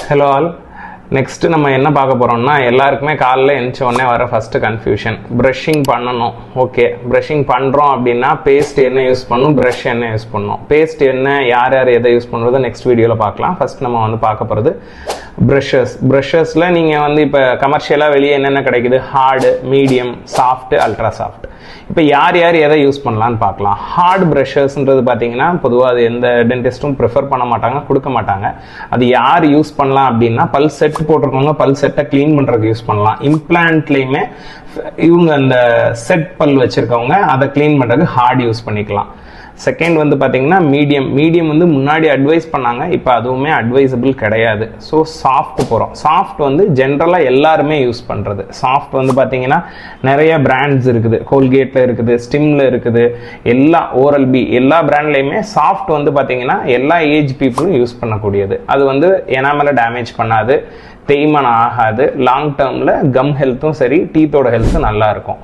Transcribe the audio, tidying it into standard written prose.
Hello all. Next நம்ம என்ன பார்க்க போகிறோம்னா, எல்லாருக்குமே காலையில் எழுந்திரிச்ச உடனே வர ஃபஸ்ட்டு கன்ஃபியூஷன், ப்ரஷிங் பண்ணணும். ஓகே, ப்ரஷிங் பண்ணுறோம் அப்படின்னா பேஸ்ட் என்ன யூஸ் பண்ணணும், ப்ரஷ் என்ன யூஸ் பண்ணணும், பேஸ்ட் என்ன, யார் யார் எதை யூஸ் பண்ணுறது நெக்ஸ்ட் வீடியோவில் பார்க்கலாம். ஃபஸ்ட் நம்ம வந்து பார்க்க போகிறது ப்ரஷஸில் நீங்கள் இப்போ கமர்ஷியலாக வெளியே என்னென்ன கிடைக்குது, hard, medium, soft, ultra soft. இப்போ யார் யார் எதை யூஸ் பண்ணலான்னு பார்க்கலாம். ஹார்ட் ப்ரஷஸ்ன்றது பார்த்தீங்கன்னா பொதுவாக அது எந்த டென்டிஸ்ட்டும் ப்ரிஃபர் பண்ண மாட்டாங்க, கொடுக்க மாட்டாங்க. அது யார் யூஸ் பண்ணலாம் அப்படின்னா, பல் செட் போட்டிருக்கவங்க பல் செட்டை க்ளீன் பண்ணுறதுக்கு யூஸ் பண்ணலாம். இம்ப்ளான்ட்லேயுமே இவங்க அந்த செட் பல் வச்சுருக்கவங்க அதை க்ளீன் பண்ணுறதுக்கு ஹார்ட் யூஸ் பண்ணிக்கலாம். செகண்ட் வந்து பார்த்தீங்கன்னா மீடியம் வந்து முன்னாடி அட்வைஸ் பண்ணாங்க, இப்போ அதுவுமே அட்வைசபிள் கிடையாது. ஸோ சாஃப்ட் போகிறோம். சாஃப்ட் வந்து ஜென்ரலாக எல்லாருமே யூஸ் பண்ணுறது. சாஃப்ட் வந்து பார்த்தீங்கன்னா நிறைய பிராண்ட்ஸ் இருக்குது, கோல்கேட்டில் இருக்குது, ஸ்டிம்ல இருக்குது, எல்லா ஓரல் பி எல்லா பிராண்ட்லேயுமே சாஃப்ட் வந்து பார்த்தீங்கன்னா எல்லா ஏஜ் பீப்புளும் யூஸ் பண்ணக்கூடியது. அது வந்து எனாமலை டேமேஜ் பண்ணாது, தேய்மானம் ஆகாது, லாங் டேர்மில் கம் ஹெல்த்தும் சரி, டீத்தோட ஹெல்த்தும் நல்லா இருக்கும்.